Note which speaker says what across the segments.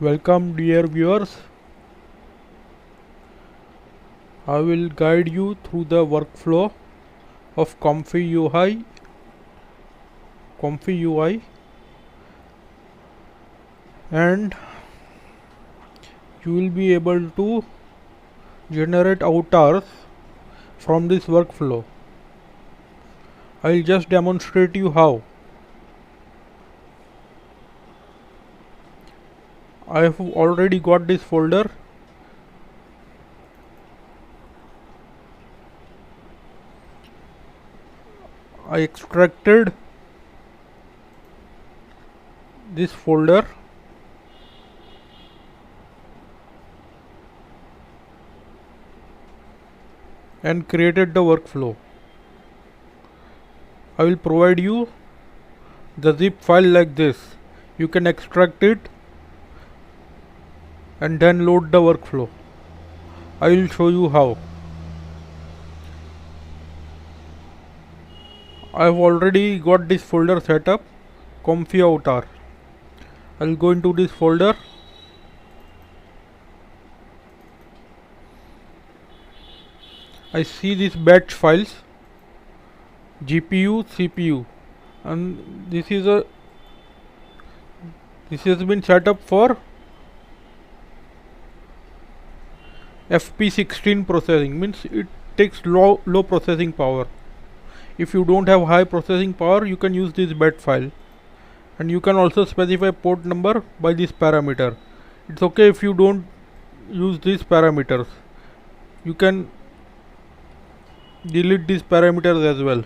Speaker 1: Welcome dear viewers. I will guide you through the workflow of Comfy UI, and you will be able to generate avatars from this workflow. I will just demonstrate you how. I have already got this folder. I extracted this folder and created the workflow. I will provide you the zip file like this. You can extract it and then load the workflow. I will show you how. I have already got this folder set up, Comfy Avatar. I will go into this folder. I see these batch files, GPU, CPU, and this has been set up for FP16 processing, means it takes low processing power. If you don't have high processing power, you can use this bat file, and you can also specify port number by this parameter. It's okay if you don't use these parameters. You can delete these parameters as well.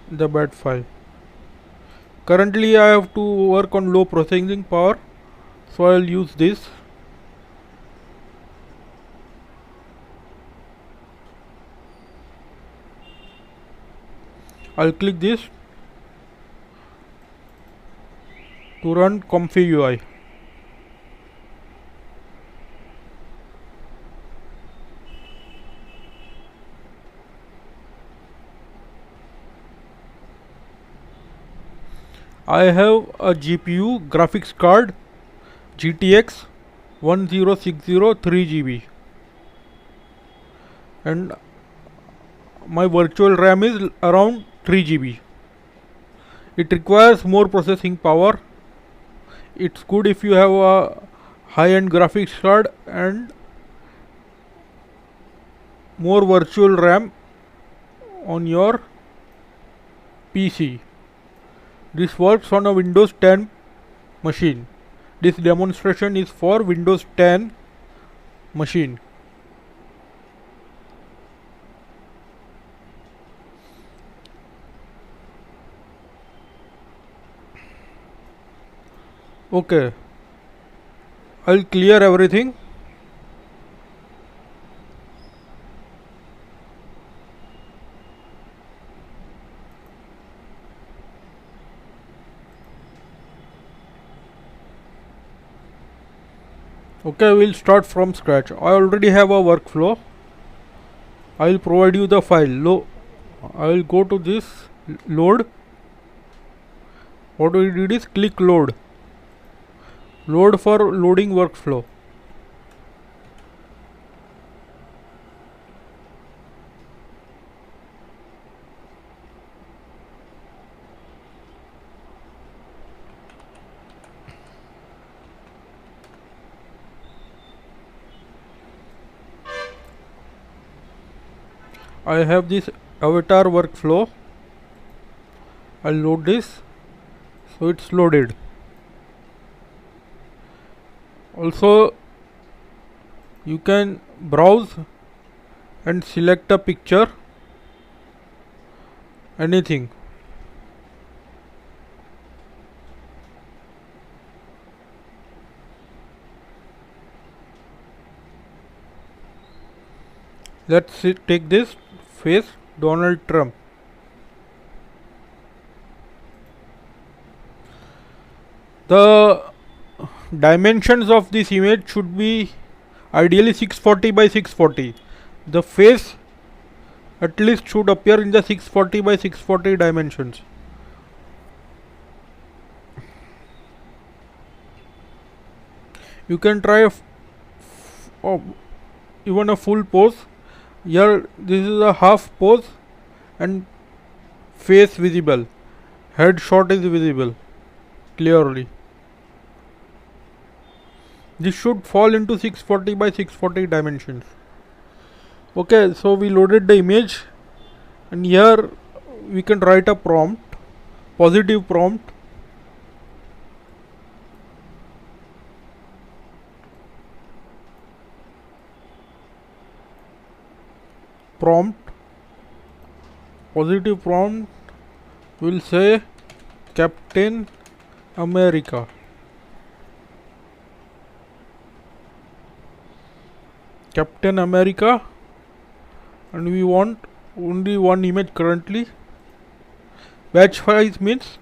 Speaker 1: The bat file. Currently I have to work on low processing power, so I will use this. I'll click this to run Comfy UI. I have a GPU graphics card GTX 1060 3GB, and my virtual RAM is around 3GB. It requires more processing power. It's good if you have a high-end graphics card and more virtual RAM on your PC. This works on a Windows 10 machine. This demonstration is for Windows 10 machine. Okay, I'll clear everything. Okay, we'll start from scratch. I already have a workflow. I'll provide you the file. I will go to this load. What we did is click load. Load for loading workflow. I have this avatar workflow. I'll load this. So it's loaded. Also, you can browse and select a picture, anything. Let's take this face Donald Trump. The dimensions of this image should be ideally 640 by 640. The face at least should appear in the 640 by 640 dimensions. You can try oh, even a full pose. Here this is a half pose and face visible, head shot is visible clearly. This should fall into 640 by 640 dimensions. Okay, so we loaded the image, and here we can write a prompt, positive prompt. Positive prompt will say Captain America. Captain America, and we want only one image currently. Batch size means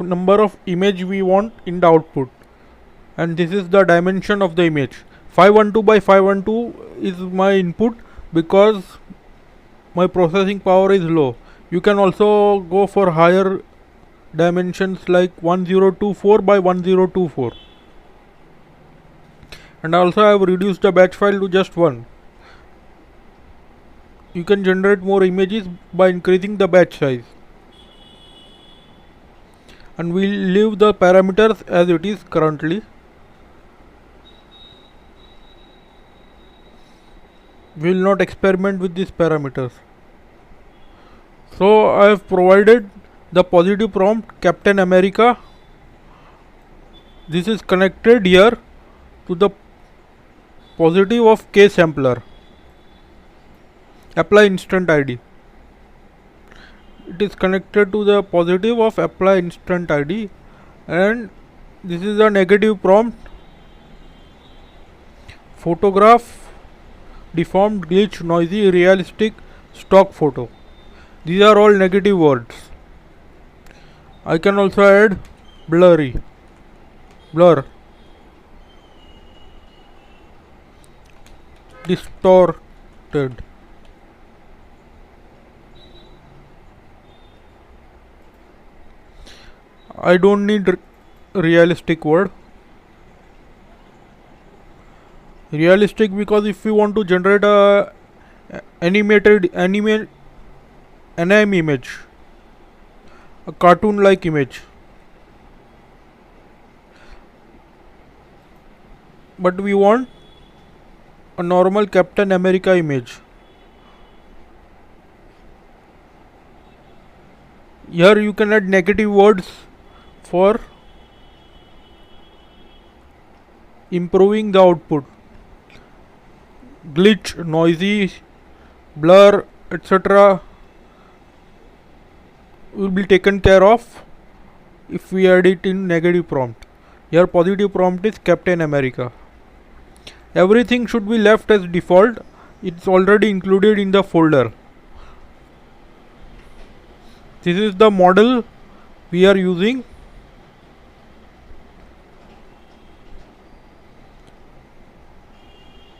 Speaker 1: number of image we want in the output, and this is the dimension of the image. 512 by 512 is my input because my processing power is low. You can also go for higher dimensions like 1024 by 1024, and also I have reduced the batch file to just one. You can generate more images by increasing the batch size, and we'll leave the parameters as it is currently. We will not experiment with these parameters. So I have provided the positive prompt Captain America. This is connected here to the positive of K sampler. Apply instant ID. It is connected to the positive of apply instant ID, and this is a negative prompt. Photograph, deformed, glitch, noisy, realistic, stock photo. These are all negative words. I can also add blur, distorted. I don't need realistic word. Realistic because if we want to generate a animated anime image, a cartoon like image, but we want a normal Captain America image. Here you can add negative words for improving the output. Glitch, noisy, blur, etc. will be taken care of if we add it in negative prompt. Here positive prompt is Captain America. Everything should be left as default. It's already included in the folder. This is the model we are using.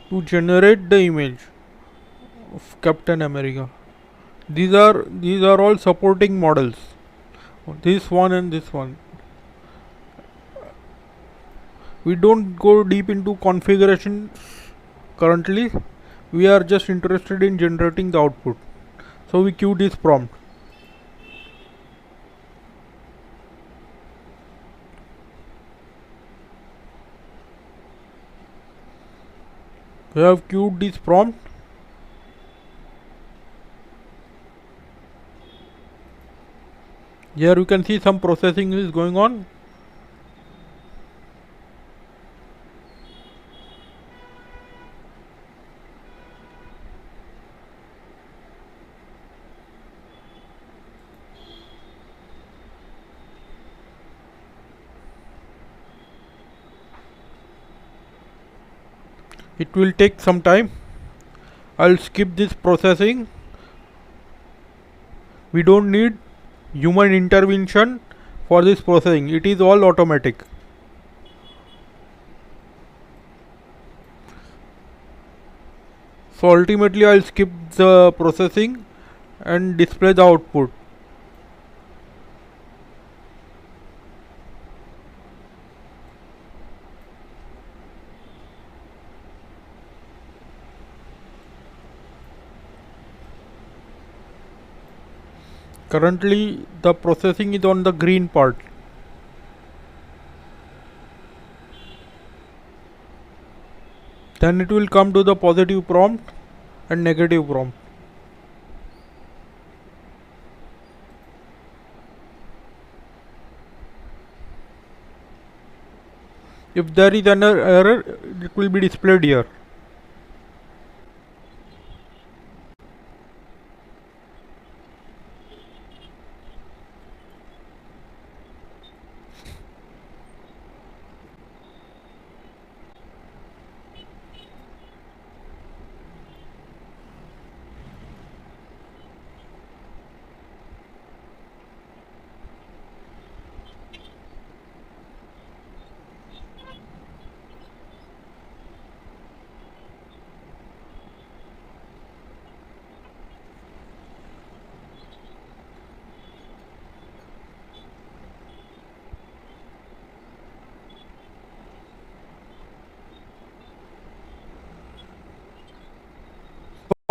Speaker 1: To generate the image of Captain America. These are all supporting models. This one and this one. We don't go deep into configuration currently. We are just interested in generating the output. So we queue this prompt. We have queued this prompt. Here you can see some processing is going on. It will take some time. I'll skip this processing. We don't need human intervention for this processing. It is all automatic. So ultimately I'll skip the processing and display the output. Currently the processing is on the green part. Then it will come to the positive prompt and negative prompt. If there is an error, it will be displayed here.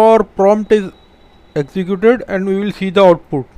Speaker 1: Our prompt is executed and we will see the output.